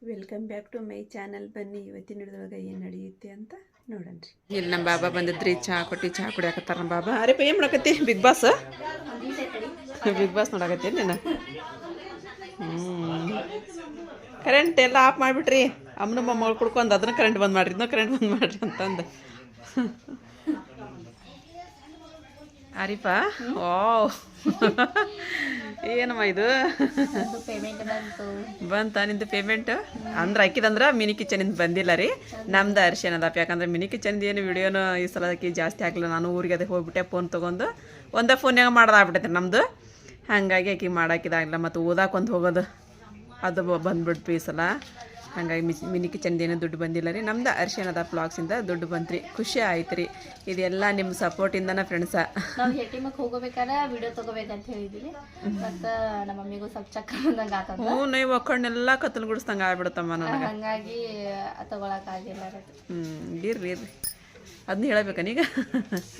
Welcome back to my channel. ಬನ್ನಿ ಇವತ್ತಿನ ಹಿಡಿದೊಳಗೆ ಏನು ನಡೆಯುತ್ತೆ ಅಂತ ನೋಡನ್ರಿ. ಇಲ್ಲಿ ನಮ್ಮ ಬಾಬಾ ಬಂದಿದ್ರಿ, ಚಹಾ ಕುಡಿಯಾಕತ್ತಾರ ನಮ್ಮ ಬಾಬಾ. ಅರೆ ಏನು ಮಾಡಕತ್ತಿ? ಬಿಗ್ ಬಾಸ್ ನೋಡಕತ್ತಿ ನೀನು? ಕರೆಂಟ್ ಎಲ್ಲ ಆಫ್ ಮಾಡಿಬಿಟ್ರಿ. ಅಮ್ಮನ ಮೊಮ್ಮಗಳು ಕುಡ್ಕೊಂಡು ಅದನ್ನ ಕರೆಂಟ್ ಬಂದ್ ಮಾಡ್ರಿ, ಇದನ್ನ ಕರೆಂಟ್ ಬಂದ್ ಮಾಡ್ರಿ ಅಂತಂದು. ಅರಿಪಾ ಓ ಏನಮ್ಮ ಇದು ಬಂತ ನಿಂದು ಪೇಮೆಂಟ್? ಅಂದ್ರೆ ಹಾಕಿದಂದ್ರೆ ಮಿನಿ ಕಿಚನಿಂದ ಬಂದಿಲ್ಲ ರೀ, ನಮ್ದು ಅರ್ಶನದಪ್ಪ. ಯಾಕಂದ್ರೆ ಮಿನಿ ಕಿಚನ್ದು ಏನು ವಿಡಿಯೋನು ಈ ಸಲಕ್ಕೆ ಜಾಸ್ತಿ ಹಾಕಲಿಲ್ಲ. ನಾನು ಊರಿಗೆ ಅದೇ ಹೋಗ್ಬಿಟ್ಟೆ, ಫೋನ್ ತೊಗೊಂಡು ಒಂದೇ ಫೋನ್ಯಾಗ ಮಾಡೋದಾಗ್ಬಿಟ್ಟೈತೆ ನಮ್ಮದು. ಹಾಗಾಗಿ ಆಕಿ ಮಾಡಾಕಿದಾಗಿಲ್ಲ, ಮತ್ತು ಓದಾಕೊಂದು ಹೋಗೋದು ಅದು ಬಂದ್ಬಿಡ್ತು ಈ ಸಲ. ಹಾಗಾಗಿ ಮಿನಿ ಕಿಚನ್ದು ಏನೂ ದುಡ್ಡು ಬಂದಿಲ್ಲ ರೀ. ನಮ್ದು ಅರ್ಶನದ ಬ್ಲಾಗ್ಸಿಂದ ದುಡ್ಡು ಬಂತ್ರಿ, ಖುಷಿ ಆಯ್ತು ರೀ. ಇದೆಲ್ಲ ನಿಮ್ಮ ಸಪೋರ್ಟಿಂದನ ಫ್ರೆಂಡ್ಸ. ನಾವು ಹೆಟ್ಟಿಮಕ್ಕೆ ಹೋಗೋಬೇಕಾದ್ರೆ ವಿಡಿಯೋ ತೊಗೋಬೇಕಂತ ಹೇಳಿದ್ದೀವಿ, ಮತ್ತು ನಮ್ಮ ಮಮ್ಮಿಗೂ ಸ್ವಲ್ಪ ಚಕ್ಕರ್ ಬಂದಂಗೆ ಆತದ. ಹ್ಞೂ, ನೀವು ಒಕ್ಕಣ್ಣೆಲ್ಲ ಕತ್ತಲು ಗುಡಿಸ್ದಂಗೆ ಆಗ್ಬಿಡುತ್ತಮ್ಮ ನನಗೆ. ಹಾಗಾಗಿ ತೊಗೊಳಕ್ಕಾಗಿಲ್ಲ. ಇರ್ರಿ ಅದನ್ನ ಹೇಳಬೇಕಾ ನೀಗ?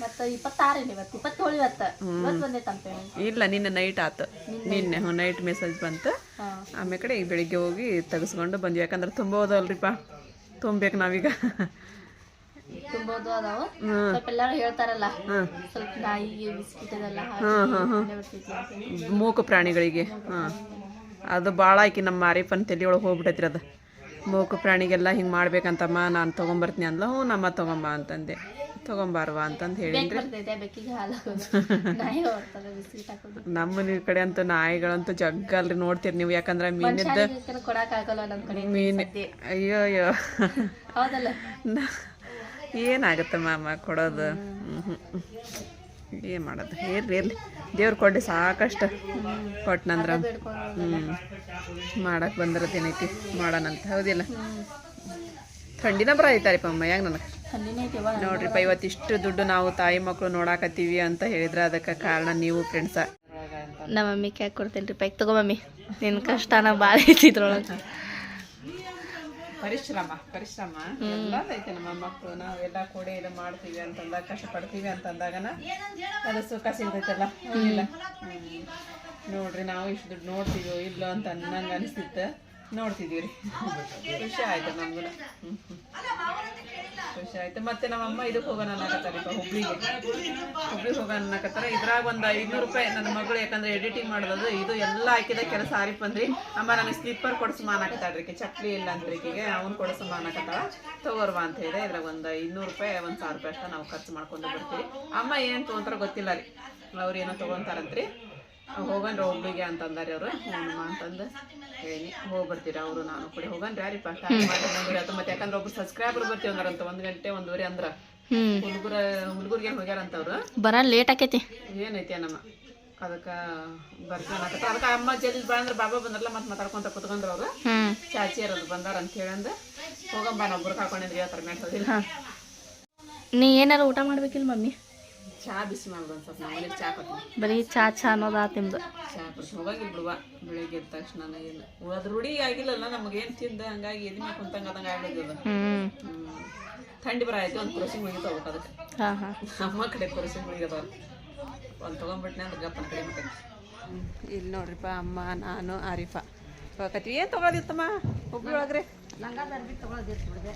ಮತ್ತು 26 ಇವತ್ತು 27 ಇವತ್ತು ಬಂದೆ ತಂಪೆ. ಇಲ್ಲ, ನಿನ್ನೆ ನೈಟ್ ಆತು. ನಿನ್ನೆ ನೈಟ್ ಮೆಸೇಜ್ ಬಂತು. ಆಮೇಲೆ ಕಡೆ ಈಗ ಬೆಳಿಗ್ಗೆ ಹೋಗಿ ತೆಗೆಸ್ಕೊಂಡು ಬಂದ್ವಿ. ಯಾಕಂದ್ರೆ ತುಂಬೋದಲ್ರಿಪ್ಪ, ತುಂಬೇಕು ನಾವೀಗ. ತುಂಬೋದು ಅದಾವ. ಸ್ವಲ್ಪ ಎಲ್ಲರೂ ಹೇಳ್ತಾರಲ್ಲ, ಸ್ವಲ್ಪ ನಾಯಿಗೆ ಬಿಸ್ಕಿಟ್ ಅದೆಲ್ಲ ಮೂಕ ಪ್ರಾಣಿಗಳಿಗೆ. ಅದು ಭಾಳ ಆಕಿ ನಮ್ಮ ಆರಿಫನ್ ತಲೆ ಒಳಗೆ ಹೋಗ್ಬಿಟ್ಟೈತ್ರಿ. ಅದು ಮೂಕ ಪ್ರಾಣಿಗೆಲ್ಲ ಹಿಂಗೆ ಮಾಡ್ಬೇಕಂತಮ್ಮ, ನಾನು ತೊಗೊಂಬರ್ತೀನಿ ಅಂದ್ಲ. ಹ್ಞೂ ನಮ್ಮ ತೊಗೊಂಬ ಅಂತಂದೆ. ತೊಗೊಂಬಾರವಾ ಅಂತಂದು ಹೇಳಿದ್ರಿ. ನಮ್ಮ ನೀರು ಕಡೆ ಅಂತೂ ನಾಯಿಗಳಂತೂ ಜಗ್ಗಲ್ರಿ, ನೋಡ್ತೀರಿ ನೀವು. ಯಾಕಂದ್ರೆ ಮೀನಿದ್ದ ಮೀನು ಅಯ್ಯೋ ಅಯ್ಯೋ ಏನಾಗುತ್ತೆ ಮಾಮ ಕೊಡೋದು. ಏನು ಮಾಡೋದು? ಇರ್ಲಿ ದೇವ್ರು ಕೊಡ್ಲಿ ಸಾಕಷ್ಟು ಕೊಟ್ಟನಂದ್ರ. ಮಾಡಕ್ಕೆ ಬಂದಿರತ್ತೇನೈತಿ, ಮಾಡೋಣಂತ. ಹೌದಿಲ್ಲ? ಥಂಡಿನ ಬರ ಐತಾರಿಪ್ಪ ಅಮ್ಮ. ಯಾಕೆ ನನಗೆ ನೋಡ್ರಿಪ್ಪ, ಇವತ್ತಿಷ್ಟು ದುಡ್ಡು ನಾವು ತಾಯಿ ಮಕ್ಕಳು ನೋಡಾಕತ್ತೀವಿ ಅಂತ ಹೇಳಿದ್ರೆ ಅದಕ್ಕೆ ಕಾರಣ ನೀವು ಫ್ರೆಂಡ್ಸ. ನಮ್ಮ ಮಮ್ಮಿ ಕ್ಯಾಕ್ ಕೊಡ್ತೇನೆ ರೀ, ಪೈಕ್ ತಗೋ ಮಮ್ಮಿ, ನಿನ್ನ ಕಷ್ಟನ ಭಾಳ ಐತಿ ಇದ್ರೊಳಗೆ. ಪರಿಶ್ರಮ ಎಲ್ಲ ಐತೆ. ನಮ್ಮ ಮಕ್ಕಳು ನಾವೆಲ್ಲ ಕೂಡ ಇದು ಮಾಡ್ತೀವಿ ಅಂತಂದಾಗ, ಕಷ್ಟಪಡ್ತೀವಿ ಅಂತಂದಾಗನ ಅದು ಸುಖ ಸಿಗ್ತೈತಲ್ಲ. ಇಲ್ಲ ನೋಡ್ರಿ, ನಾವು ಇಷ್ಟು ದುಡ್ಡು ನೋಡ್ತೀವೋ ಇಲ್ಲೋ ಅಂತ ನಂಗೆ ಅನಿಸ್ತಿತ್ತು. ನೋಡ್ತಿದ್ದೀವಿ ರೀ, ಖುಷಿ ಆಯ್ತು ನಮ್ಗೂ. ಖುಷಿ ಆಯ್ತು. ಮತ್ತೆ ನಮ್ಮಮ್ಮ ಇದಕ್ಕೆ ಹೋಗೋಣ ಅನ್ನಕತ್ತಾರಿಪ್ಪ, ಹುಬ್ಳಿಗೆ ಹೋಗೋಣ ಅನ್ನಕತ್ತಾರ. ಇದ್ರಾಗ ಒಂದು 500 ರೂಪಾಯಿ ನನ್ನ ಮಗಳು, ಯಾಕಂದ್ರೆ ಎಡಿಟಿಂಗ್ ಮಾಡೋದು ಇದು ಎಲ್ಲ ಹಾಕಿದ ಕೆಲಸ ಆರಿಪ್ ಅಂದ್ರಿ. ಅಮ್ಮ ನನಗೆ ಸ್ಲಿಪ್ಪರ್ ಕೊಡಿಸಮ್ಮ ಅನ್ನಕತ್ತಾಳ್ರಿ, ಚಪ್ಪಲಿ ಇಲ್ಲ ಅಂತ್ರಿಕಿಗೆ, ಅವ್ನು ಕೊಡಿಸಮ್ಮ ಅನ್ನಕತ್ತಾಳ. ತಗೋರ್ವಾ ಅಂತ ಹೇಳಿದೆ. ಇದ್ರಾಗ ಒಂದು 200 ರೂಪಾಯಿ 1,000 ರೂಪಾಯಿ ಅಷ್ಟ ನಾವು ಖರ್ಚು ಮಾಡ್ಕೊಂಡು ಬರ್ತೀವಿ. ಅಮ್ಮ ಏನು ತೊಗೊಂತಾರ ಗೊತ್ತಿಲ್ಲ ರೀ, ಅವ್ರು ಏನೋ ತೊಗೊಂತಾರಂತ್ರಿ. ಹೋಗನ್ರಿ ಹುಬ್ಳಿಗೆ ಅಂತಂದಾರಿ ಅವರು. ಹ್ಞೂ ಅಂತಂದು ಹೇಳಿ ಹೋಗ್ಬರ್ತೀರ ಅವರು, ನಾನು ಕೂಡ ಹೋಗನ್ರಿ. ಯಾರಿಪ್ಪ ಟೈಮ್ ಮಾಡಿ 1:30. ಮತ್ತೆ ಯಾಕಂದ್ರೆ ಒಬ್ರು ಸಬ್ಸ್ಕ್ರೈಬರ್ ಬರ್ತೀವಿ ಅಂದ್ರಂತ 1 ಗಂಟೆ 1:30 ಅಂದ್ರೆ. ಹುಡುಗರಿಗೆ ಹೋಗ್ಯಾರಂತವ್ರು. ಬರ ಲೇಟ್ ಆಕೈತಿ. ಏನೈತಿ ನಮ್ಮ ಅದಕ್ಕೆ ಬರ್ತೀವಿ ಅನ್ನಕತ್ತ. ಅದಕ್ಕೆ ಅಮ್ಮ ಜಲ್ದಿ ಬಾ ಅಂದ್ರೆ ಬಾಬಾ ಬಂದ್ರಲ್ಲ, ಮತ್ತೆ ಮಾತಾಡ್ಕೊಂತ ಕುತ್ಕೊಂಡ್ರು ಅವರು. ಚಾಚಿಯರದು ಬಂದಾರ ಅಂತ ಹೇಳಂದು ಹೋಗಂಬ, ನಾವೊಬ್ರು ಹಾಕೊಂಡಿದ್ರಿ ಆ ಥರ ಮ್ಯಾಟ್ ಹೋದಿಲ್ಲ. ನೀ ಏನಾರು ಊಟ ಮಾಡ್ಬೇಕಿಲ್ಲ ಮಮ್ಮಿ? ಚಹಾ ಬಿಸಿ ಮಾಡೋದು ಒಂದು ಸ್ವಲ್ಪ. ನಮ್ಮ ಚಹಾ ಕೊಡ್ತೀನಿ. ಬರೀ ಚಹಾ ಅನ್ನೋದು ಆತ ನಿಮ್ದು. ಚಹಾ ಕೊಡ್ತೀನಿ. ಹೋಗಂಗಿಲ್ಲ ಬಿಡುವ, ಬೆಳಿಗ್ಗೆ ಎದ್ದ ತಕ್ಷಣ ಏನು ಅದು ರೂಢಿ ಆಗಿಲ್ಲಲ್ಲ ನಮಗೇನು ತಿಂದು, ಹಂಗಾಗಿ ಎದ್ಮೆ ಕುಂತಂಗೆ ಅದಂಗೆ ಆಗಿದ್ದು. ಥಂಡಿ ಬರ ಆಯ್ತು, ಒಂದು ಕುರಸಿ ಮುಗಿತಾವ ಅದಕ್ಕೆ. ಅಮ್ಮ ಕಡೆ ಕುರಸಿ ಮುಗಿದವ ಒಂದು ತೊಗೊಂಡ್ಬಿಟ್ನೆ ಅಂದ್ರೆ ಗಪ್ಪನ ಕಡೆ ಮಕ್ಕಳು. ಇಲ್ಲಿ ನೋಡ್ರಿಪ್ಪ, ಅಮ್ಮ ನಾನು ಆರಿಫಾ ಹೋಗತ್ತೀವಿ. ಏನು ತೊಗೊಳೋದಿತ್ತಮ್ಮ ಹುಬ್ಳಿ ಒಳಗ್ರಿ? ಲಂಗ ದರ್ಬಿ ತೊಗೊಳೋದಿತ್ತು ಬಿಡಿದೆ.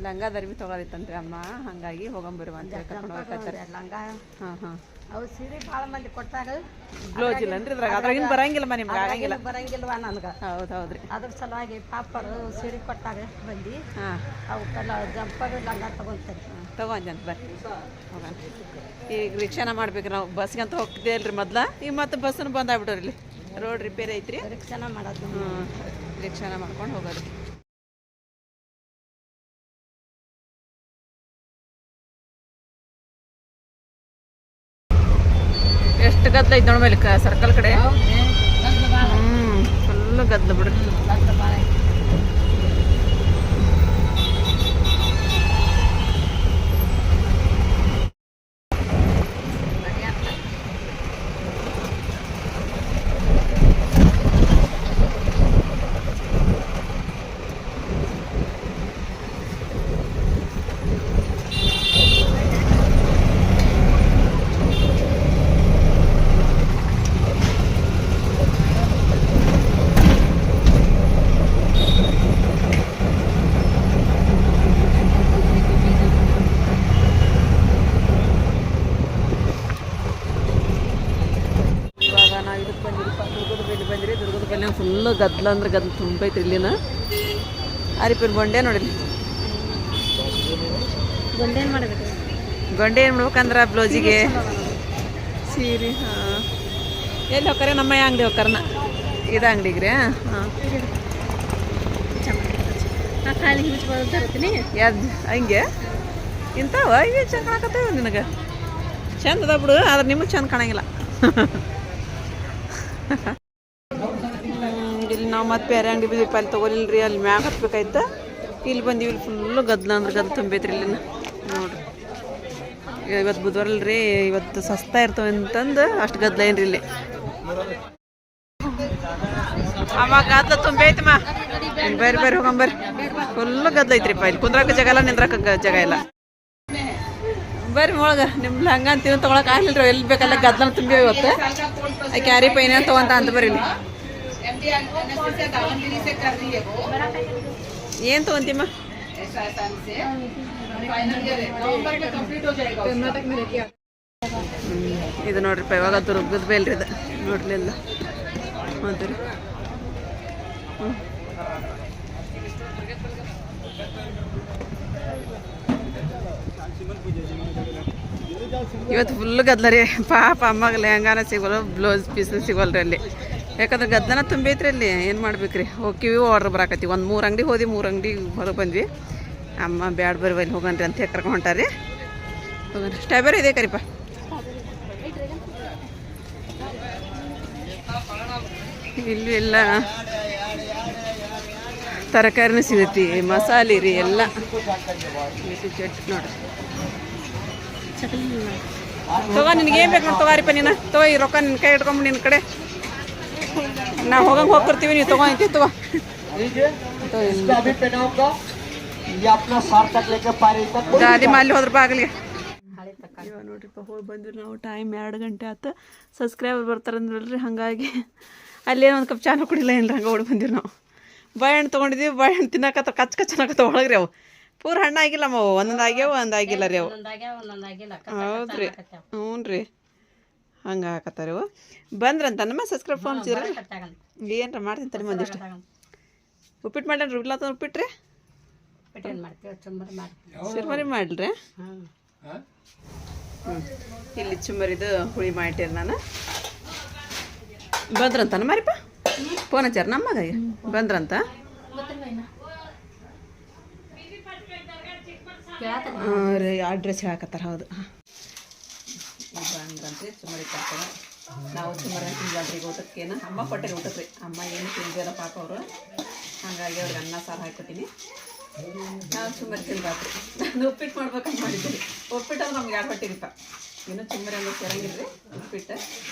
ಲಂಗ ದರ್ಬಿ ತೊಗೊಳೋದಿತ್ತಂತ್ರಿ ಅಮ್ಮ. ಹಾಗಾಗಿ ಹೋಗಂಬರುವ ಅಂತ ಕರ್ಕೊಂಡು ಹೋಗ್ತಾರೆ. ಲಂಗ ಅವು ಸೀರೆ ಭಾಳ ಮಂದಿ ಕೊಟ್ಟಾಗ ಬ್ಲೌಸ್ ಇಲ್ಲ ಅಂದ್ರೆ ಇದ್ರಾಗ ಅದ್ರಾಗಿನ ಬರಂಗಿಲ್ಲಮ್ಮ, ನಿಮ್ಗೆ ಆಗಂಗಿಲ್ಲ. ಬರಂಗಿಲ್ವಾ ನನಗೆ? ಹೌದ್ರಿ. ಅದ್ರ ಸಲುವಾಗಿ ಪಾಪರು ಸೀರೆ ಕೊಟ್ಟಾಗ ಬಂದು ಅವಕ್ಕೆಲ್ಲ ಜಂಪರ್ ಲಂಗ ತೊಗೊಳ್ತಾರೆ. ತೊಗೊಂಜಂತ ಬರ್ರಿ ಹೋಗೋಣ. ಈಗ ರಿಕ್ಷಾನ ಮಾಡ್ಬೇಕು ನಾವು, ಬಸ್ಗೆ ಅಂತ ಹೋಗ್ತಿದ್ದೆ ಅಲ್ರಿ ಮೊದ್ಲ. ಈಗ ಮತ್ತೆ ಬಸ್ಸನ್ನು ಬಂದ್ ಆಗ್ಬಿಟ್ಟವ್ರಿ, ಇಲ್ಲಿ ರೋಡ್ ರಿಪೇರಿ ಐತ್ರಿ. ರಿಕ್ಷಾನ ಮಾಡೋದು. ರಿಕ್ಷಾನ ಮಾಡ್ಕೊಂಡು ಹೋಗೋದು. ಎಷ್ಟು ಗದ್ದಲ ಐತೆ ನೋಡ ಮೇಲೆ ಸರ್ಕಲ್ ಕಡೆ. ಫುಲ್ಲು ಗದ್ದಲ ಬಿಡ್ರಿ. ಫುಲ್ಲು ಗದ್ಲ ಅಂದ್ರೆ ಗದ್ಲ ತುಂಬೈತ್ರಿ ಇಲ್ಲಿನ ಆರಿಪಿನ ಗೊಂಡೆ ನೋಡಿರಿ ಗೊಂಡೆ ಏನು ಮಾಡಬೇಕು ಗೊಂಡೆ ಏನು ಮಾಡ್ಬೇಕಂದ್ರೆ ಬ್ಲೌಸಿಗೆ ಸೀರೆ ಹಾಂ ಎಲ್ಲಿ ಹೋಗ್ತಾರೆ ನಮ್ಮ ಅಂಗಡಿ ಹೋಗ್ತಾರನ ಇದು ಅಂಗಡಿಗೆ ರೀ ಹಾಂ ಖಾಲಿ ಹಿಂಗೆ ತರ್ತೀನಿ ಯಾವ್ದು ಹಂಗೆ ಇಂಥವ ಇವೇ ಚಂದ ಕಾಣಕತ್ತೇವ ನಿನಗೆ ಚಂದ ಅದ ಬಿಡು ಆದ್ರೆ ನಿಮಗೆ ಚಂದ ಕಾಣಂಗಿಲ್ಲ ಇಲ್ಲಿ ನಾವು ಮತ್ತೆ ಬೇರೆ ಅಂಗಡಿ ಬಿದ್ದಿಪ್ಪ ಅಲ್ಲಿ ತೊಗೊಲಿಲ್ರಿ ಅಲ್ಲಿ ಮ್ಯಾಗ ಹತ್ಬೇಕಾಯ್ತು ಇಲ್ಲಿ ಬಂದೀವಿ ಇಲ್ಲಿ ಫುಲ್ಲು ಗದ್ಲ ಅಂದ್ರೆ ಗದ್ಲ ತುಂಬೈತ್ರಿ ಇಲ್ಲಿನ ನೋಡ್ರಿ ಇವತ್ತು ಬುಧವಾರ ಅಲ್ರಿ ಇವತ್ತು ಸಸ್ತಾ ಇರ್ತವೆ ಅಂತಂದು ಅಷ್ಟು ಗದ್ಲ ಏನ್ರಿ ಇಲ್ಲಿ ಅವಾಗ ಗದ್ಲ ತುಂಬೈತಮ್ಮ ಬರ್ರಿ ಬರ್ರಿ ಹೋಗಂಬರ್ರಿ ಫುಲ್ಲು ಗದ್ಲ ಐತ್ರಿಪ್ಪ ಇಲ್ಲಿ ಕುಂದ್ರಾಕ ಜಾಗ ಇಲ್ಲ ನಿಂದ್ರಾಕ ಜಾಗ ಇಲ್ಲ ಬರ್ರಿ ಒಳಗೆ ನಿಮ್ಗೆ ಹಂಗೆ ಅಂತೀವಿ ತೊಗೊಳಕ್ಕೆ ಆಗ್ಲಿಲ್ಲ ಎಲ್ಲಿ ಬೇಕಲ್ಲ ಗದ್ಲನ ತುಂಬಿವೆ ಇವತ್ತು ಕ್ಯಾರಿ ಪೈನ ತೊಗೊಂತ ಅಂತ ಬರ್ರಿ ಏನು ತೊಗೊಂತೀಮ್ಮ ಇದು ನೋಡ್ರಿಪ್ಪ ಇವಾಗ ದುರ್ಗದ ಬೇಲ್ರಿ ಇದು ನೋಡ್ಲಿಲ್ಲ ಹೌದು ರೀ ಇವತ್ತು ಫುಲ್ ಗದ್ಲ ರೀ ಪಾಪ ಅಮ್ಮಗೆ ಲೆಹಂಗಾನ ಸಿಗೋಲ್ಲ ಬ್ಲೌಸ್ ಪೀಸ್ನ ಸಿಗೋಲ್ರಿ ಅಲ್ಲಿ ಯಾಕಂದ್ರೆ ಗದ್ದನ ತುಂಬೈತ್ರಿ ಅಲ್ಲಿ ಏನು ಮಾಡ್ಬೇಕ್ರಿ ಹೋಗಿವಿ ಆರ್ಡ್ರ್ ಬರಾಕತ್ತೀವಿ ಒಂದು 3 ಅಂಗಡಿ ಹೋದಿ 3 ಅಂಗಡಿ ಹೊರಗೆ ಬಂದ್ವಿ ಅಮ್ಮ ಬ್ಯಾಡ ಬರ್ರಿ ಅಲ್ಲಿ ಹೋಗನ್ರಿ ಅಂತ ಕರ್ಕೊಂಡು ಹೊಂಟಾರಿ ಹೋಗನ್ರಿ ಸ್ಟ್ರಾಬೆರಿ ಇದೆ ಕರಿಪ್ಪ ಇಲ್ಲಿ ಎಲ್ಲ ತರಕಾರಿನೂ ಸಿಗತಿ ಮಸಾಲೆ ರೀ ಎಲ್ಲ ನೋಡ್ರಿ ತಗೋ ನಿನಗೇನು ಬೇಕು ನೋಡಿ ತಗೋರಿಪ್ಪ ನೀನು ತಗೋ ಈ ರೊಕ್ಕ ನಿನ್ನ ಕೈ ಇಟ್ಕೊಂಬ ನಿನ್ನ ಕಡೆ ನಾವು ಹೋಗಂಗೆ ಹೋಗ್ತಿರ್ತೀವಿ ನೀವು ತಗೊಂತಿ ತಗೋ ದಾದಿ ಮಾಲಿ ಹೋದ್ರಪ್ಪ ಆಗಲಿ ಇವಾಗ ನೋಡ್ರಿಪ್ಪ ಹೋಗಿ ಬಂದ್ವಿ ನಾವು ಟೈಮ್ 2 ಗಂಟೆ ಆಯ್ತು ಸಬ್ಸ್ಕ್ರೈಬರ್ ಬರ್ತಾರಂದ್ರಲ್ರಿ ಹಾಗಾಗಿ ಅಲ್ಲೇನೋ ಒಂದು ಕಪ್ ಚಾನ ಕುಡಿಲ್ಲ ಏನ್ರಿ ಹಂಗೆ ಓಡಿ ಬಂದಿವಿ ನಾವು ಬಾಳೆಹಣ್ಣು ತೊಗೊಂಡಿದ್ದೀವಿ ಬಾಳೆಹಣ್ಣು ತಿನ್ನಕತ್ತ ಕಚ್ಚ ಅನ್ನಕತ್ತ ಒಳಗ್ರಿ ಅವು ಪೂರ ಹಣ್ಣು ಆಗಿಲ್ಲ ಅವು ಒಂದೊಂದು ಆಗ್ಯಾವ ಒಂದು ಆಗಿಲ್ಲ ರೀ ಅವು ಹೌದು ರೀ ಹ್ಞೂ ರೀ ಹಂಗೆ ಹಾಕತ್ತಾರ ಇವು ಬಂದ್ರಂತ ನಮ್ಮ ಸಬ್ಸ್ಕ್ರೈಬ್ ಫೋನ್ ಹಚ್ಚಿದ್ರ ಏನರ ಮಾಡ್ತೀನಿ ತಡಿ ಒಂದಿಷ್ಟು ಉಪ್ಪಿಟ್ಟು ಮಾಡ್ಯಾನ್ರಿ ಇಲ್ಲ ಅಂತ ಉಪ್ಪಿಟ್ರಿ ಚುರ್ಮರಿ ಮಾಡ್ರಿ ಇಲ್ಲಿ ಚುಮ್ಮರಿದು ಹುಳಿ ಮಾಡಿಟ್ಟೇರಿ ನಾನು ಬಂದ್ರಂತ ಮಾರಿಪ್ಪ ಫೋನ್ ಹಚ್ಚಾರ ನಮ್ಮಗ ಬಂದ್ರಂತ ರೀ ಅಡ್ರೆಸ್ ಹೇಳಕತ್ತಾರ ಹೌದು ಬಂದ್ರಂತ್ರಿ ಚುಮ್ಮರಿ ಕರ್ತಾರೆ ನಾವು ಚುಮ್ಮರಿ ತಿಂದ್ರಿ ಊಟಕ್ಕೇನು ಅಮ್ಮ ಕೊಟ್ಟರೆ ಊಟಕ್ಕೆ ಅಮ್ಮ ಏನು ತಿಂದಿಲ್ಲ ಪಾಪ ಅವರು ಹಾಗಾಗಿ ಅವ್ರಿಗೆ ಅನ್ನ ಸಾರು ಹಾಕ್ಕೊತೀನಿ ನಾವು ಚುಮ್ಮರಿ ತಿನ್ಬಾರ್ದು ನಾನು ಉಪ್ಪಿಟ್ಟು ಮಾಡ್ಬೇಕಂತ ಮಾಡಿದ್ದೀರಿ ಉಪ್ಪಿಟ್ಟು ಅಂದ್ರೆ ನಮ್ಗೆ 2 ಹೊಟ್ಟಿರಿಪ್ಪ ಇನ್ನೂ ಚುಮ್ಮರಿ ಅಂದ್ರೆ ಸೇರಂಗಿಲ್ರಿ ಉಪ್ಪಿಟ್ಟು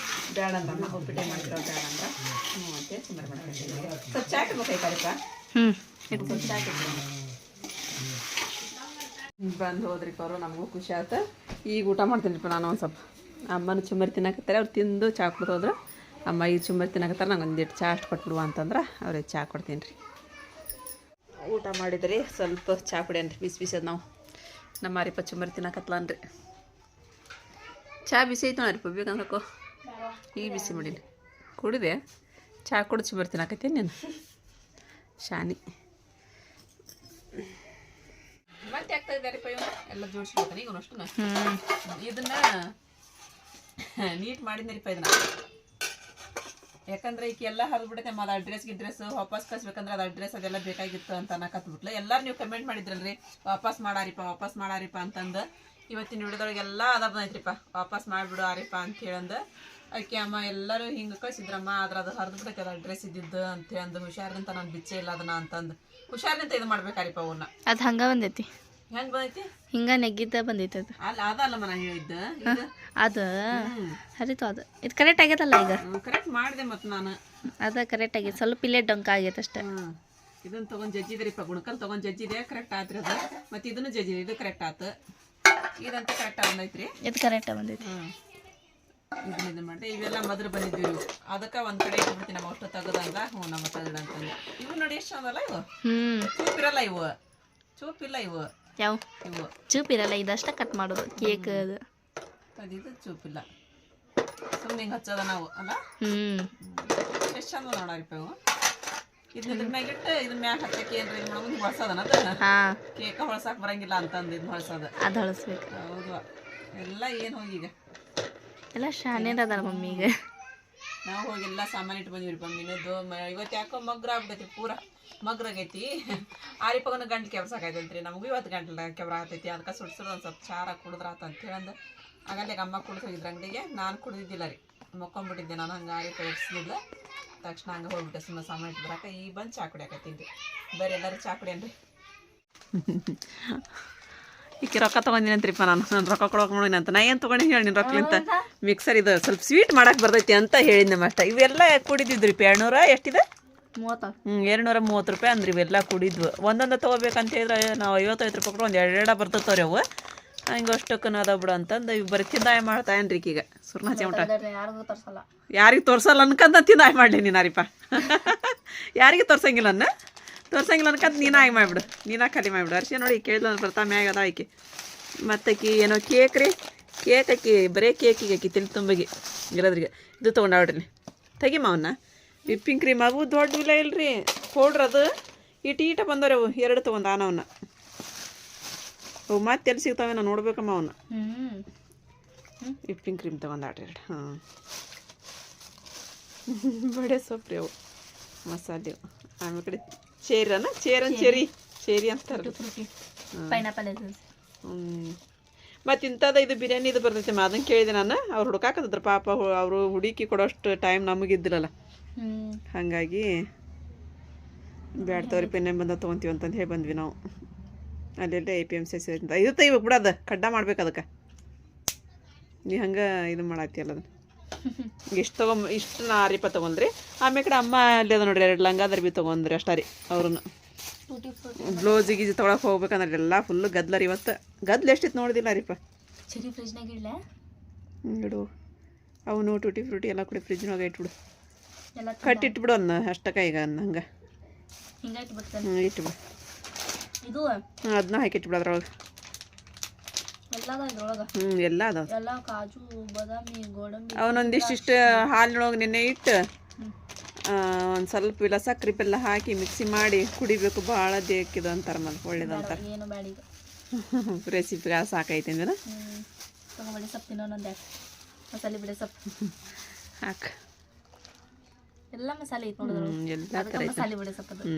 ಬೇಡ ಅಂದ್ರಮ್ಮ ಉಪ್ಪಿಟ್ಟೆ ಮಾಡಿರೋ ಬೇಡ ಅಂದ್ರೆ ಹ್ಞೂ ಅಂತ ಚುಮ್ಮರಿ ಮಾಡ್ಕೊಳ್ತೀನಿ ಸ್ವಲ್ಪ ಚಾಟ್ ಬೇಕಾಯ್ತಾರಿಪ್ಪ ಸ್ವಲ್ಪ ಚಾಟ್ ಬಂದು ಹೋದ್ರಿಪ್ಪ ಅವರು ನಮಗೂ ಖುಷಿ ಆಯ್ತು ಈಗ ಊಟ ಮಾಡ್ತೀನಿಪ್ಪ ನಾನು ಒಂದು ಸ್ವಲ್ಪ ಅಮ್ಮನ ಚುಮ್ಮರಿ ತಿನ್ನಕತ್ತಾರೆ ಅವ್ರು ತಿಂದು ಚಾ ಕುಡ್ದು ಹೋದ್ರೆ ಅಮ್ಮ ಈಗ ಚುಮ್ಮರಿ ತಿನ್ನಕತ್ತಾರೆ ನಂಗೆ ಒಂದಿಟ್ಟು ಚಾ ಅಷ್ಟು ಕೊಟ್ಬಿಡುವ ಅಂತಂದ್ರೆ ಅವ್ರಿಗೆ ಚಾ ಕೊಡ್ತೀನಿ ರೀ ಊಟ ಮಾಡಿದ್ರಿ ಸ್ವಲ್ಪ ಚಾ ಕುಡಿಯನ್ರಿ ಬಿಸಿ ಬಿಸಿ ಅದು ನಾವು ನಮ್ಮ ಮಾರಿಪ್ಪ ಚುಮ್ಮರಿ ತಿನ್ನಕತ್ಲನ್ರಿ ಚಾ ಬಿಸಿ ಐತೆ ನೋಡ್ರಿಪ್ಪ ಬೇಕಂದ್ರಕ್ಕೋ ಈಗ ಬಿಸಿ ಮಾಡೀನಿ ಕುಡಿದೆ ಚಾ ಕುಡಿದು ಚುಮ್ಮರಿ ತಿನ್ನಕತ್ತೀನಿ ನೀನು ಶಾನಿ ಮತ್ತೆ ಆಗ್ತಾ ಇದ್ದಾರಿಪ್ಪ ಇವ ಎಲ್ಲ ಜೋಡಿಸ್ಬಿಡ್ತಾನೆ ಈಗ ಅಷ್ಟು ಇದನ್ನ ನೀಟ್ ಮಾಡಿದ್ರಿಪ್ಪ ಇದನ್ನ ಯಾಕಂದ್ರೆ ಈಗ ಎಲ್ಲ ಹರಿದ್ಬಿಡುತ್ತೆ ಅದು ಅಡ್ರೆಸ್ ವಾಪಸ್ ಕಳಿಸ್ಬೇಕಂದ್ರೆ ಅದು ಅಡ್ರೆಸ್ ಅದೆಲ್ಲ ಬೇಕಾಗಿತ್ತು ಅಂತ ಅನ್ನಕತ್ಬಿಟ್ಲು ಎಲ್ಲರೂ ನೀವು ಕಮೆಂಟ್ ಮಾಡಿದ್ರಲ್ರಿ ವಾಪಸ್ ಮಾಡಾರಿಪ್ಪ ಅಂತಂದು ಇವತ್ತಿನ ವಿಡಿಯೋದೊಳಗೆಲ್ಲ ಅದ ಬಂದೈತ್ರಿಪ್ಪ ವಾಪಸ್ ಮಾಡಿಬಿಡು ಆರಿಪ್ಪ ಅಂತ ಹೇಳಂದು ಅದಕ್ಕೆ ಅಮ್ಮ ಎಲ್ಲರೂ ಹಿಂಗೆ ಕಳಿಸಿದ್ರಮ್ಮ ಆದ್ರೆ ಅದು ಹರಿದ್ಬಿಡುತ್ತೆ ಅದು ಅಡ್ರೆಸ್ ಇದ್ದಿದ್ದು ಅಂತ ಹೇಳಂದು ಹುಷಾರಿಂದ ನಾನು ಬಿಚ್ಚೆ ಇಲ್ಲ ಅದನ್ನ ಅಂತಂದು ಹುಷಾರಿಂದ ಇದು ಮಾಡ್ಬೇಕಾರಿಪ್ಪ ಅವನ್ನ ಅದು ಹಂಗೆ ಬಂದೈತಿ ಹೆಂಗೆ ಬಂದೈತಿ ಹಿಂಗೆ ನೆಗ್ಗಿದ್ದ ಬಂದೈತಿ ಅದು ಅಲ್ಲ ಅದಲ್ಲಮ್ಮ ನಾನು ಹೇಳಿದ್ದು ಅದು ಹರಿತು ಅದು ಇದು ಕರೆಕ್ಟ್ ಆಗೈತಲ್ಲ ಈಗ ಕರೆಕ್ಟ್ ಮಾಡಿದೆ ಮತ್ತು ನಾನು ಅದು ಕರೆಕ್ಟ್ ಆಗೈತೆ ಸ್ವಲ್ಪ ಇಲ್ಲೇ ಡೊಂಕ ಆಗೈತೆ ಅಷ್ಟೇ ಇದನ್ನ ತೊಗೊಂಡು ಜಜ್ಜಿದ್ರಿಪ್ಪ ಗುಣಕಲ್ ತೊಗೊಂಡು ಜಜ್ಜಿದೆ ಕರೆಕ್ಟ್ ಆತ್ರಿ ಅದು ಮತ್ತು ಇದನ್ನು ಜಜ್ಜಿದೆ ಇದು ಕರೆಕ್ಟ್ ಆತು ಇದಂತ ಕರೆಕ್ಟ್ ಬಂದೈತ್ರಿ ಇದು ಕರೆಕ್ಟ್ ಬಂದೈತಿ ಇದನ್ನ ಮಾಡಿದೆ ಇವೆಲ್ಲ ಮೊದಲು ಬಂದಿದ್ವಿ ಇವು ಅದಕ್ಕೆ ಒಂದು ಕಡೆ ಇಟ್ಬಿಡ್ತೀನಿ ನಮ್ಮ ಅಷ್ಟು ತೆಗೆದಂದ ಹ್ಞೂ ನಮ್ಮ ತೆಗೆದ ಅಂತಂದು ಇವು ನೋಡಿ ಎಷ್ಟು ಚಂದಲ್ಲ ಇವು ಚೂಪಿರಲ್ಲ ಇವು ಚೂಪಿಲ್ಲ ಇವು ಯಾವ ಇವು ಚೂಪಿರಲ್ಲ ಇದಷ್ಟ ಕಟ್ ಮಾಡೋದು ಕೇಕ್ ಅದು ಇದು ಚೂಪಿಲ್ಲ ಸುಮ್ಮನೆ ಹಿಂಗೆ ಹಚ್ಚೋದ ನಾವು ಅಲ್ಲ ಎಷ್ಟು ಚಂದ ನೋಡಾರಿಪ್ಪ ಇವು ಇದನ್ನ ಮ್ಯಾಗ ಇಟ್ಟು ಇದನ್ನ ಮ್ಯಾಗ ಹಚ್ಚಕ್ಕೆ ಏನ್ರಿ ಇದು ಮಾಡೋದು ಹೊಳ್ಸೋದನ ಅದು ಹಾಂ ಕೇಕ ಹೊಳ್ಸಕ್ಕೆ ಬರಂಗಿಲ್ಲ ಅಂತಂದು ಇದು ಹೊಳ್ಸೋದು ಅದು ಹೊಳಸ್ಬೇಕು. ಹೌದು ಎಲ್ಲ ಏನು ಹೋಗಿ ಈಗ ಎಲ್ಲ ಶಾನೇರ ಅದಾರ ಮಮ್ಮಿ ಈಗ. ನಾವು ಹೋಗಿ ಎಲ್ಲ ಸಾಮಾನು ಇಟ್ಟು ಬಂದಿವ್ರಿ ಮೀನದ್ದು ಇವತ್ತು ಯಾಕೋ ಮಗ್ರ ಆಗ್ಬಿಟ್ಟೈತಿ ಪೂರ ಮಗ್ರಾಗೈತಿ. ಆರಿಪಗನ ಗಂಟ್ಲು ಕೆಬ್ಸಾಕೈತಂತ್ರಿ ನಮಗೂ ಇವತ್ತು ಗಂಟ್ಲ ಕೆಬ್ರ ಆಗ್ತೈತಿ. ಅದಕ್ಕೆ ಸುಡ್ಸುಡು ಒಂದು ಸ್ವಲ್ಪ ಚಾರ ಕುಡಿದ್ರ ಆತ ಅಂತ ಹೇಳಂದು ಆಗಲ್ಲೇ ಅಮ್ಮ ಕುಡಿದು ಹೋಗಿದ್ರ ಅಂಗಡಿಗೆ. ನಾನು ಕುಡಿದಿದ್ದಿಲ್ಲ ರೀ, ಮಕ್ಕೊಂಬಿಟ್ಟಿದ್ದೆ ನಾನು. ಹಂಗೆ ಆರಿಪ ಎಡ್ಸಿದ್ಲ ತಕ್ಷಣ ಹಂಗೆ ಹೋಗ್ಬಿಟ್ಟೆ ಸುಮ್ಮನೆ ಸಾಮಾನು ಇಟ್ಟು ಬರಾಕ. ಈಗ ಬಂದು ಚಾ ಕುಡಿಯಾಕತ್ತೀನಿ. ಬೇರೆ ಎಲ್ಲರೂ ಚಾ ಕುಡಿಯನ್ರಿ. ಈಕೆ ರೊಕ್ಕ ತೊಗೊಂಡಿನಂತ್ರಿಪ್ಪ ನಾನು ರೊಕ್ಕ ಕೊಡೋಕೆ ನೋಡಿನ ಅಂತ. ನಾ ಏನು ತೊಗೊಂಡು ಹೇಳಿ ನಿನ್ನ ರೊಕ್ಕಲಿಂತ ಮಿಕ್ಸರ್ ಇದು ಸ್ವಲ್ಪ ಸ್ವೀಟ್ ಮಾಡಕ್ಕೆ ಬರ್ತೈತಿ ಅಂತ ಹೇಳಿದ್ದೆ ಅಷ್ಟ. ಇವೆಲ್ಲ ಕುಡಿದಿದ್ರಿ 200 ಎಷ್ಟಿದೆ? 30. 230 ರೂಪಾಯಿ ಅಂದ್ರಿ ಇವೆಲ್ಲ ಕುಡಿದ್ವು. ಒಂದೊಂದು ತೊಗೋಬೇಕಂತ ಹೇಳಿದ್ರೆ ನಾವು 55 ರೂಪಾಯಿ ಕೊಟ್ಟು ಒಂದು 2 ಬರ್ತೈತವ್ರಿ ಅವು. ಹಿಂಗೆ ಅಷ್ಟಕ್ಕೂ ಅದಾವ ಬಿಡು ಅಂತಂದು ಇವು ಬರೀ ತಿಂದಾಯ ಮಾಡ್ತಾಯನ್ರಿ ಈಗ ಸುರ್ಣ ಚಮಟ. ಯಾರಿಗೂ ತರ್ಸಲ್ಲ, ಯಾರಿಗೆ ತೋರ್ಸಲ್ಲ ಅನ್ಕಂತ ತಿಂದಾಯ ಮಾಡಲಿ ನೀನಾರಿಪ್ಪ. ಯಾರಿಗೆ ತೋರ್ಸಂಗಿಲ್ಲ ತೋರ್ಸಂಗಿಲ್ಲ ಅನ್ಕಂತ ನೀನಾಗಿ ಮಾಡಿಬಿಡು, ನೀನಾ ಖಾಲಿ ಮಾಡಿಬಿಡು. ಅರ್ಶಿ ನೋಡಿ ಕೇಳಿದ ಬರ್ತಾ ಮ್ಯಾಗ ಅದ ಆಕಿ. ಮತ್ತು ಆಕಿ ಏನೋ ಕೇಕ್ ರೀ, ಕೇಕ್ ಆಕಿ ಬರೀ ಕೇಕಿಗೆ ಆಕಿ ತಿಳಿ ತುಂಬಿಗೆ ಇರೋದ್ರಿಗೆ ಇದು ತೊಗೊಂಡಾಡ್ರಿ. ತೆಗಿ ಮಾವನ್ನ ವಿಪ್ಪಿಂಗ್ ಕ್ರೀಮ್ ಅವು ದೊಡ್ಡ ಇಲ್ಲ ಇಲ್ರಿ ಪೌಡ್ರ್ ಅದು ಈಟ ಬಂದವ್ರಿ ಅವು 2 ತೊಗೊಂಡು ಆನವನ್ನ. ಅವು ಮತ್ತೆ ಎಲ್ಲಿ ಸಿಗ್ತಾವೆ ನಾನು ನೋಡ್ಬೇಕಮ್ಮ ಅವನ್ನ. ವಿಪ್ಪಿಂಗ್ ಕ್ರೀಮ್ ತೊಗೊಂಡಾಡ್ರಿ 2. ಹಾಂ ಬಡೆ ಸೊಪ್ಪು ರೀ ಅವು ಮಸಾಲೆ. ಆಮೇಲೆ ಕಡೆ ಚೇರಿ ಅಂತಾರೆ. ಪೈನಾಪಲ್. ಮತ್ತು ಇಂಥದ್ದು ಇದು ಬಿರಿಯಾನಿ ಇದು ಬರ್ತೈತೆ ಅದನ್ನು ಕೇಳಿದೆ ನಾನು. ಅವ್ರು ಹುಡುಕಾಕತ್ತಿದ್ರು ಪಾಪ, ಅವರು ಹುಡುಕಿ ಕೊಡೋಷ್ಟು ಟೈಮ್ ನಮಗಿದ್ದಿರಲ್ಲ. ಹಾಗಾಗಿ ಬ್ಯಾಡ್ತವ್ರಿ ಪೆನ್ನೆ ಬಂದ ತೊಗೊತೀವಿ ಅಂತಂದು ಹೇಳಿ ಬಂದ್ವಿ ನಾವು. ಅಲ್ಲೆಲ್ಲ APMC ಅಂತ ಇದು ತೆಗಿಬೇಕು ಬಿಡೋದು, ಕಡ್ಡ ಮಾಡ್ಬೇಕು ಅದಕ್ಕೆ. ನೀ ಹಂಗೆ ಇದು ಮಾಡತ್ತೀಯಲ್ಲ ಅದನ್ನು. ಇಷ್ಟು ಇಷ್ಟು 6 ರೂಪಾಯಿ ತೊಗೊಂಡ್ರಿ. ಆಮೇಲೆ ಕಡೆ ಅಮ್ಮ ಅಲ್ಲಿ ಅದ ನೋಡ್ರಿ 2 ಲಂಗಾದರ್ ಭೀ ತೊಗೊಂಡ್ರಿ ಅಷ್ಟೇ ರೀ. ಅವ್ರನ್ನ ಬ್ಲೌಸಿಗೆ ತೊಗೊಳಕ್ಕೆ ಹೋಗ್ಬೇಕಂದ್ರೆ ಎಲ್ಲ ಫುಲ್ಲು ಗದ್ಲರಿ. ಇವತ್ತು ಗದ್ಲು ಎಷ್ಟಿತ್ತು ನೋಡಿದಿಲ್ಲ ರೀಪ. ಚರಿ ಫ್ರಿಜ್ನಾಗ ಇಡ್ಲ ಇಡು ಅವನು ಟೂಟಿ ಫ್ರೂಟಿ ಎಲ್ಲ ಕೂಡ ಫ್ರಿಜ್ನಾಗ ಇಟ್ಬಿಡು. ಕಟ್ಟಿಟ್ಬಿಡು ಅನ್ನ ಅಷ್ಟಕ್ಕ ಈಗ ಅನ್ನ ಹಂಗೆ ಇಟ್ಬಿಡು. ಇದು ಅದನ್ನ ಹಾಕಿಟ್ಬಿಡು ಅದ್ರೊಳಗೆ. ಎಲ್ಲ ಅದಾವ. ಕಾಜು ಬಾದಾಮಿ ಗೋಡಂಬಿ ಅವನೊಂದಿಷ್ಟು ಹಾಲಿನೊಳಗೆ ನೆನೆ ಇಟ್ಟು ಒಂದು ಸ್ವಲ್ಪ ಇಲ್ಲ ಸಕ್ಕರೆ ಬೆಲ್ಲ ಹಾಕಿ ಮಿಕ್ಸಿ ಮಾಡಿ ಕುಡಿಬೇಕು. ಭಾಳ ದೇಹಕ್ಕಿದು ಅಂತಾರೆ ಮತ್ತೆ ಒಳ್ಳೇದಂತಾರೆ. ಏನು ಬೇಡ ಈಗ ರೆಸಿಪಿಗೆ ಸಾಕೈತಿ ಅಂದ್ರೆ ತಗೊಬಡಿ ಸೊಪ್ಪು ತಿನ್ನೋನೊಂದು ಮಸಾಲೆ ಬಿಡಿ ಸೊಪ್ಪು ಹಾಕು. ಎಲ್ಲ ಮಸಾಲೆ ಐತೆ ನೋಡಿದ್ರು, ಎಲ್ಲ ಮಸಾಲೆ ಬಿಡಿ ಸೊಪ್ಪು.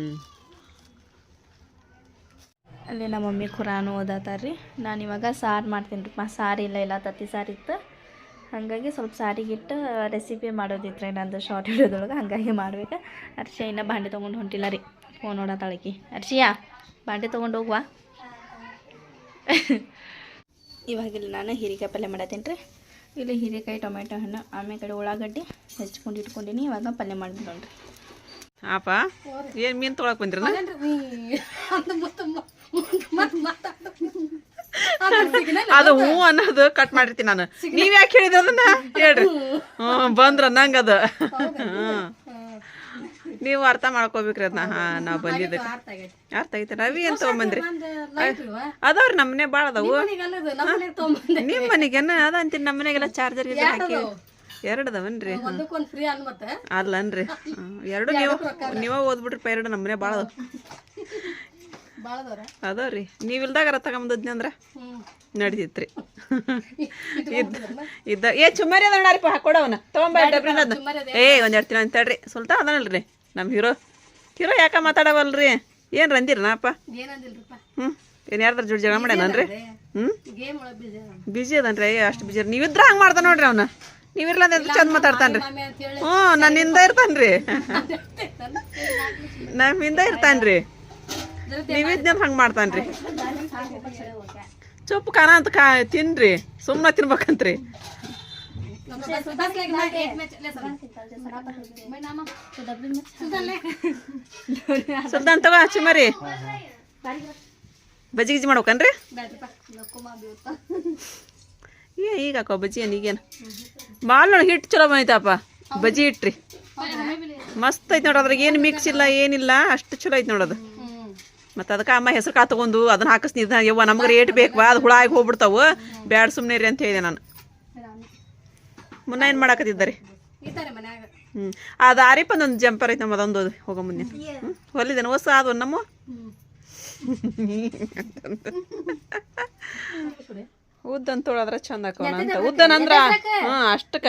ಅಲ್ಲಿ ನಮ್ಮ ಮಮ್ಮಿ ಖುರಾನ್ ಓದತ್ತಾರ್ರಿ. ನಾನು ಇವಾಗ ಸಾರು ಮಾಡ್ತೀನಿ ರೀ. ಸಾರು ಇಲ್ಲ ತತ್ತಿ ಸಾರು ಇತ್ತು, ಹಾಗಾಗಿ ಸ್ವಲ್ಪ ಸಾರಿಗಿಟ್ಟು ರೆಸಿಪಿ ಮಾಡೋದಿತ್ತು ರೀ ನಂದು ಶಾರ್ಟ್ ವಿಡಿಯೋದೊಳಗೆ. ಹಾಗಾಗಿ ಮಾಡ್ಬೇಕು. ಅರ್ಶಿಯ ಇನ್ನೂ ಬಾಂಡೆ ತೊಗೊಂಡು ಹೊಂಟಿಲ್ಲ ರೀ, ಫೋನ್ ನೋಡತ್ತಾಳಕಿ. ಅರ್ಶಿಯ ಬಾಂಡೆ ತೊಗೊಂಡು ಹೋಗುವ. ಇವಾಗಿಲ್ಲಿ ನಾನು ಹೀರೆಕಾಯಿ ಪಲ್ಯ ಮಾಡತ್ತೀನಿ ರೀ. ಇಲ್ಲಿ ಹೀರೆಕಾಯಿ ಟೊಮೆಟೊ ಹಣ್ಣು ಆಮೇಲೆ ಕಡೆ ಉಳ್ಳಾಗಡ್ಡಿ ಹೆಚ್ಕೊಂಡು ಇಟ್ಕೊಂಡಿನಿ. ಇವಾಗ ಪಲ್ಯ ಮಾಡಿಬಿಡೋಣ್ರಿ. ಆಪ ಏನು ಮೀನು ತೊಗೊಳಕ್ಕೆ ಬಂದ್ರಿ? ಅದು ಹ್ಞೂ ಅನ್ನೋದು ಕಟ್ ಮಾಡಿರ್ತೀನಿ ನಾನು. ನೀವ್ ಯಾಕೆ ಹೇಳಿದ್ರಿ ಅದನ್ನ ಹೇಳ್ರಿ. ಬಂದ್ರ ನಂಗದ ನೀವು ಅರ್ಥ ಮಾಡ್ಕೋಬೇಕ್ರಿ ಅದನ್ನ. ನಾವು ಬಂದಿದ್ರಿ ಅರ್ಥ ಆಗೈತೆ. ರವಿ ಏನು ತೊಗೊಂಬಂದ್ರಿ? ಅದಾವ್ರಿ ನಮ್ಮನೆ ಭಾಳ ಅದಾವು. ನಿಮ್ಮ ಮನೆಗೇನ ಅದ ಅಂತೀನಿ. ನಮ್ಮ ಮನೆಗೆಲ್ಲ ಚಾರ್ಜರ್ ಗಿರ್ಜರ್ ಹಾಕಿ 2 ಅದಾವನ್ರಿ. ಅಲ್ಲನ್ರಿ 2 ನೀವ ಓದ್ಬಿಟ್ರಿ 2 ನಮ್ಮನೆ ಭಾಳ ಅದಾವ್ರಿ. ನೀವಿಲ್ದಾಗ ತಗೊಂಬಂದ್ನಿ ಅಂದ್ರೆ ನಡೀತಿತ್ರಿ. ಇದ್ದ ಚುಮ್ಮಾರಿ ಅದ ನೋಡ್ರಿಪ್ಪ ಹಾಕೊಡವನ ತೊಗೊಂಬ ಡಬ್ರಿನ. ಒಂದ್ 2 ತಿಂಗಳು ಅಂತೇಳ್ರಿ. ಸುಲ್ತಾ ಅದನಲ್ರಿ ನಮ್ಮ ಹೀರೋ ಯಾಕ ಮಾತಾಡವಲ್ರಿ? ಏನು ರಂದಿರನಪ್ಪ? ಏನು ಯಾರ್ದಾರ ಜೋಡಿ ಜಗಳ ಮಾಡ್ಯಾನನ್ರಿ? ಬಿಜಿ ಅದನ್ರಿ. ಅಷ್ಟು ಬಿಜಿ ನೀವಿದ್ರ ಹಂಗೆ ಮಾಡ್ದ ನೋಡ್ರಿ ಅವನ. ನೀವಿರ್ಲ ಚಂದ ಮಾತಾಡ್ತಾನ್ರಿ. ನನ್ನಿಂದ ಇರ್ತಾನ್ರಿ, ನಮ್ಮಿಂದ ಇರ್ತಾನ್ರಿ. ನೀವಿದ್ನ ಹಂಗೆ ಮಾಡ್ತಾನ್ರಿ. ಚೊಪ್ಪು ಕಾನ ಅಂತ ತಿನ್ರಿ, ಸುಮ್ಮನೆ ತಿನ್ಬೇಕಂತ್ರಿ. ಸುಲ್ತಾನ್ ತಗೋ ಚುಮ್ಮರಿ. ಬಜ್ಜಿ ಗಿಜ್ಜಿ ಮಾಡ್ಬೇಕನ್ರಿ? ಈಗ ಹಾಕೋ ಬಜ್ಜಿ ಈಗೇನು ಮಾಲ್ನೊಳಗೆ ಹಿಟ್ಟು ಚಲೋ ಬಂದೈತಪ್ಪ. ಬಜ್ಜಿ ಇಟ್ರಿ ಮಸ್ತ್ ಐತೆ ನೋಡ್ರಿ. ಅದ್ರಾಗ ಏನು ಮಿಕ್ಸ್ ಇಲ್ಲ ಏನಿಲ್ಲ, ಅಷ್ಟು ಚಲೋ ಐತೆ ನೋಡೋದು. ಮತ್ತು ಅದಕ್ಕೆ ಅಮ್ಮ ಹೆಸರು ಕಾಳು ತೊಗೊಂಡು ಅದನ್ನ ಹಾಕಿಸ್ನಿ. ಯವ್ವ ನಮ್ಗೆ ರೇಟ್ ಬೇಕವಾ, ಅದು ಹುಳ ಆಗಿ ಹೋಗ್ಬಿಡ್ತಾವು, ಬ್ಯಾಡ ಸುಮ್ಮನೆ ರೀ ಅಂತ ಹೇಳಿದೆ ನಾನು. ಮುನ್ನ ಏನು ಮಾಡಾಕತ್ತಿದ್ದಾರೆ? ಅದು ಆರಿಪಂದು ಒಂದು ಜಂಪರ್ ಐತೆ ನಮ್ಮ ಅದೊಂದು ಹೋಗೋ ಮುಂದೆ ಹೊಲಿದೇನು ಹೊಸ ಅದು ನಮ್ಮ ಉದ್ದಂತ ತೊಳದ್ರ ಚಂದ ಆಕವನ ಅಂತ ಉದ್ದನಂದ್ರ ಅಷ್ಟಕ್ಕ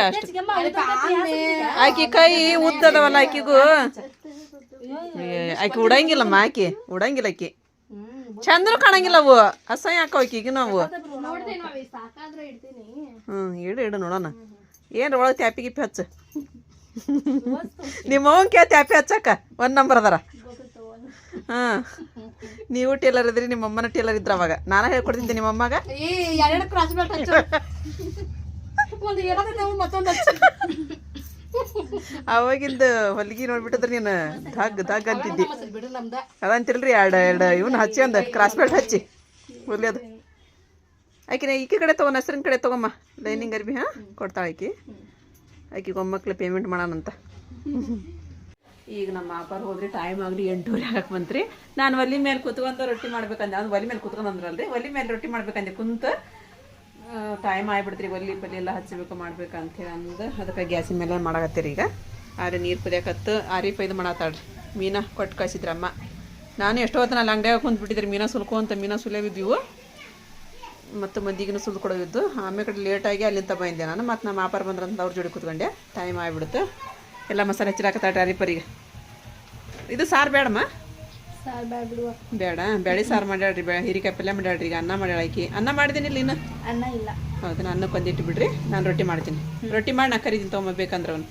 ಆಕಿ ಕೈ ಉದ್ದದವಲ್ಲ ಆಕಿಗೂ ಆಕಿ ಉಡಂಗಿಲ್ಲಮ್ಮ ಆಕಿ ಉಡಂಗಿಲ್ಲ ಆಕಿ ಚಂದ್ರು ಕಾಣಂಗಿಲ್ಲ ಅವು ಅಸಹ್ಯ ಹಾಕೋ ಆಕಿಗೆ ನಾವು ಇಡು ನೋಡೋಣ ಏನು ಒಳಗೆ ತ್ಯಾಪಿ ಗಿಪ್ಪಿ ಹಚ್ಚ ನಿಮ್ಮ ಅವನ್ ಕ್ಯಾ ತ್ಯಾಪಿ ಹಚ್ಚಕ್ಕ 1 ನಂಬರ್ ಅದಾರ ನೀವು ಟೇಲರ್ ಇದ್ರಿ ನಿಮ್ಮ ಅಮ್ಮನ ಟೇಲರ್ ಇದ್ರ ಅವಾಗ ನಾನು ಹೇಳ್ಕೊಡ್ತಿದ್ದೆ ನಿಮ್ಮ ಅಮ್ಮಗ ಅವಾಗಿಂದ ಹೊಲಿಗೆ ನೋಡ್ಬಿಟ್ಟಿದ್ರೆ ನೀನು ಧಗ್ ಅಂತಿದ್ದಿ ಅದಂತಿಲ್ರಿ ಎರಡು ಇವನ್ ಹಚ್ಚಿ ಅಂದ ಕ್ರಾಸ್ ಬೆಲ್ಟ್ ಹಚ್ಚಿ ಹೊಲಿಯೋದು ಆಕಿನ ಈಕೆ ಕಡೆ ತಗೋ ಹೆಸರಿನ ಕಡೆ ತಗೊಮ್ಮ ಲೈನಿಂಗ್ ಅರ್ಬಿ ಕೊಡ್ತಾಳೆ ಆಕಿಗೆ ಒಮ್ಮಕ್ಳು ಪೇಮೆಂಟ್ ಮಾಡೋಣಂತ ಈಗ ನಮ್ಮ ಅಪ್ಪಾರು ಹೋದ್ರಿ ಟೈಮ್ ಆಗಲಿ 8:30 ಆಗಕ್ಕೆ ಬಂತ್ರಿ ನಾನು ಒಲಿ ಮೇಲೆ ಕುತ್ಕೊಂತ ರೊಟ್ಟಿ ಮಾಡ್ಬೇಕಂದೆ ಅವ್ನು ಒಲಿ ಮೇಲೆ ಕುತ್ಕೊಂಡ್ರಲ್ರಿ ಒಲಿ ಮೇಲೆ ರೊಟ್ಟಿ ಮಾಡ್ಬೇಕಂದೆ ಕುಂತು ಟೈಮ್ ಆಗಿಬಿಡ್ತ್ರಿ ಒಲಿ ಪಲ್ಲಿ ಎಲ್ಲ ಹಚ್ಚಬೇಕು ಮಾಡ್ಬೇಕಂತೇಳಿ ಅಂದು ಅದಕ್ಕೆ ಗ್ಯಾಸಿನ ಮೇಲೆ ಮಾಡಾಕತ್ತೀರಿ ಈಗ ಆದ್ರೆ ನೀರು ಕುದಿಯಕತ್ತು ಆರಿಪ ಇದು ಮಾಡತ್ತಾಳ್ರಿ ಮೀನಾ ಕೊಟ್ಟು ಕಳಿಸಿದ್ರಮ್ಮ ನಾನು ಎಷ್ಟೋ ಹೊತ್ತು ಅಲ್ಲಿ ಅಂಗಡಿಯಾಗ ಕುಂತ್ಬಿಟ್ಟಿದ್ರಿ ಮೀನಾ ಸುಲ್ಕೊಂತ ಮೀನಾ ಸುಲಿಯವಿದ್ದೀವು ಮತ್ತು ಮಂದಿಗೂ ಸುಲ್ದು ಕೊಡೋವಿದ್ದು ಆಮೇಲೆ ಕಡೆ ಲೇಟಾಗಿ ಅಲ್ಲಿಂದ ಬಂದೆ ನಾನು ಮತ್ತು ನಮ್ಮ ಆಪಾರ ಬಂದ್ರಂತ ಅವ್ರ ಜೋಡಿ ಕೂತ್ಕೊಂಡೆ ಟೈಮ್ ಆಗಿಬಿಡುತ್ತೆ ಎಲ್ಲ ಮಸಾಲೆ ಹಚ್ಚಿರಾಕತ್ತಾಳ್ರಿ ಅರಿಪರಿಗೆ ಇದು ಸಾರು ಬೇಡಮ್ಮ ಬೇಡ ಬೇಳೆ ಸಾರು ಮಾಡ್ಯಾಳ್ರಿ ಹೀರಿಕಾಯಿ ಪಲ್ಯ ಮಾಡ್ಯಾಳ್ರಿ ಈಗ ಅನ್ನ ಮಾಡ್ಯಾಳ ಆಕಿ ಅನ್ನ ಮಾಡಿದೀನಿಲ್ಲ ಇನ್ನು ಅನ್ನ ಇಲ್ಲ ಹೌದು ನಾನು ಅನ್ನಕ್ಕೆ ಬಿಡ್ರಿ ನಾನು ರೊಟ್ಟಿ ಮಾಡ್ತೀನಿ ರೊಟ್ಟಿ ಮಾಡಿ ನಾ ಕರೀತೀನಿ ತೊಗೊಂಬ ಬೇಕಂದ್ರೆ ಅವನು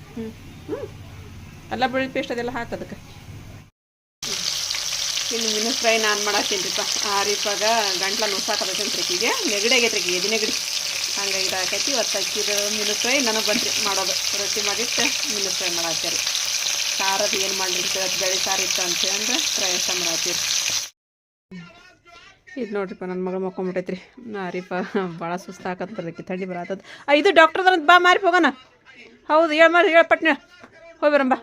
ಅಲ್ಲ ಬೆಳ್ಳುಳ್ಳಿ ಪೇಸ್ಟ್ ಅದೆಲ್ಲ ಹಾಕೋದಕ್ಕೆ ಇನ್ನು ಮೀನು ಫ್ರೈ ನಾನು ಮಾಡತ್ತೀನಿರಿಪ್ಪ ಆರಿಪಾಗ ಗಂಟ್ಲ ನುಸಾಕಬೇಕಂತ್ರಿ ಈಗೆ ನೆಗಡಿ ಆಗೈತ್ರಿ ಎದಿ ನೆಗಡಿ ಹಂಗಾಗಿ ಇದು ಹಾಕೈತಿ ಇವತ್ತು ಅಕ್ಕಿದು ಮೀನು ಫ್ರೈ ನನಗೆ ಬಂತ್ರಿ ಮಾಡೋದು ರೊಟ್ಟಿ ಮಾಡಿಟ್ಟು ಮೀನು ಫ್ರೈ ಮಾಡತ್ತೀರಿ ಸಾರದು ಏನು ಮಾಡಿರ್ತೀವಿ ಅದು ಬೇಳೆ ಸಾರು ಇತ್ತು ಅಂತೇಳಿ ಫ್ರೈ ಅಷ್ಟ ಮಾಡತ್ತೀರಿ ಇದು ನೋಡ್ರಿಪ್ಪ ನನ್ನ ಮಗಳು ಮಕ್ಕೊಂಬಿಟ್ಟೈತ್ರಿ ಆರಿಪ ಭಾಳ ಸುಸ್ತಾಕತ್ತದಕ್ಕೆ ಥಂಡಿ ಬರತ್ತದ ಇದು ಡಾಕ್ಟರ್ದಂತ ಬಾ ಮಾರಿ ಹೋಗೋಣ ಹೌದು ಹೇಳ ಪಟ್ನ ಹೋಗಿ ಬರಂಬ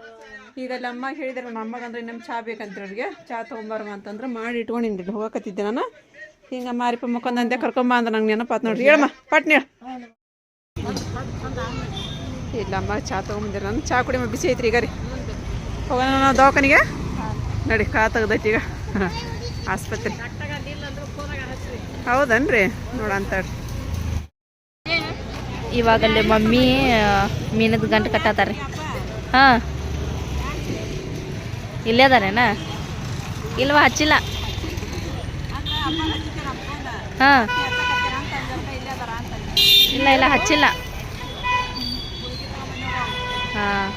ಈಗ ಅಲ್ಲಿ ಅಮ್ಮ ಹೇಳಿದಾರೆ ನಮ್ಮ ಅಮ್ಮಗಂದ್ರೆ ನಮ್ಮ ಚಹಾ ಬೇಕಂತ ಅವ್ರಿಗೆ ಚಹಾ ತೊಗೊಂಬಾರಮ್ಮ ಅಂತಂದ್ರೆ ಮಾಡಿ ಇಟ್ಕೊಂಡಿನಿ ಹೋಗಕತ್ತಿದ್ದೆ ನಾನು ಹಿಂಗೆ ಮಾರಿಪ ಮಕ್ಕೊಂದಂತೆ ಕರ್ಕೊಂಬ ಅಂದ್ರೆ ನಂಗೆ ನೆನಪಾತ್ ನೋಡ್ರಿ ಹೇಳಮ್ಮ ಪಟ್ನ ಇಲ್ಲ ಅಮ್ಮ ಚಹಾ ತೊಗೊಂಬಂದಿರ ನಾನು ಚಹಾ ಕುಡಿಮ ಬಿಸಿ ಐತ್ರಿ ಈಗ ರೀ ಹೋಗೋಣ ನಾವು ದವಾಖಾನಿಗೆ ನಡಿ ಕಾ ತೆಗ್ದೈತಿ ಈಗ ಆಸ್ಪತ್ರೆ ಹೌದನ್ರಿ ನೋಡಂತಾಡ್ರಿ ಇವಾಗಲ್ಲಿ ಮಮ್ಮಿ ಮೀನದ ಗಂಟು ಕಟ್ಟತಾರ್ರಿ ಹಾಂ ಇಲ್ಲೇ ಅದಾರೇನ ಇಲ್ವಾ ಹಚ್ಚಿಲ್ಲ ಹಾಂ ಇಲ್ಲ ಹಚ್ಚಿಲ್ಲ ಹಾಂ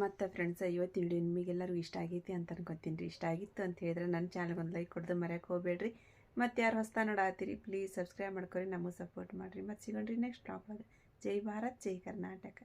ಮತ್ತು ಫ್ರೆಂಡ್ಸ್ ಇವತ್ತು ವಿಡಿಯೋ ನಿಮಗೆಲ್ಲರಿಗೂ ಇಷ್ಟ ಆಗೈತಿ ಅಂತ ಅನ್ಕೊತೀನಿ ರೀ ಇಷ್ಟ ಆಗಿತ್ತು ಅಂತ ಹೇಳಿದ್ರೆ ನನ್ನ ಚಾನಲ್ಗೆ ಒಂದು ಲೈಕ್ ಕೊಡ್ದು ಮರ್ಯಾಕೆ ಹೋಗ್ಬೇಡ್ರಿ ಮತ್ತು ಯಾರು ಹೊಸ್ತಾ ನೋಡಾತ್ತೀರಿ ಪ್ಲೀಸ್ ಸಬ್ಸ್ಕ್ರೈಬ್ ಮಾಡ್ಕೊರಿ ನಮಗೆ ಸಪೋರ್ಟ್ ಮಾಡಿರಿ ಮತ್ತು ಸಿಗೋಣ್ರಿ ನೆಕ್ಸ್ಟ್ ಟಾಪ್ ಜೈ ಭಾರತ್ ಜೈ ಕರ್ನಾಟಕ.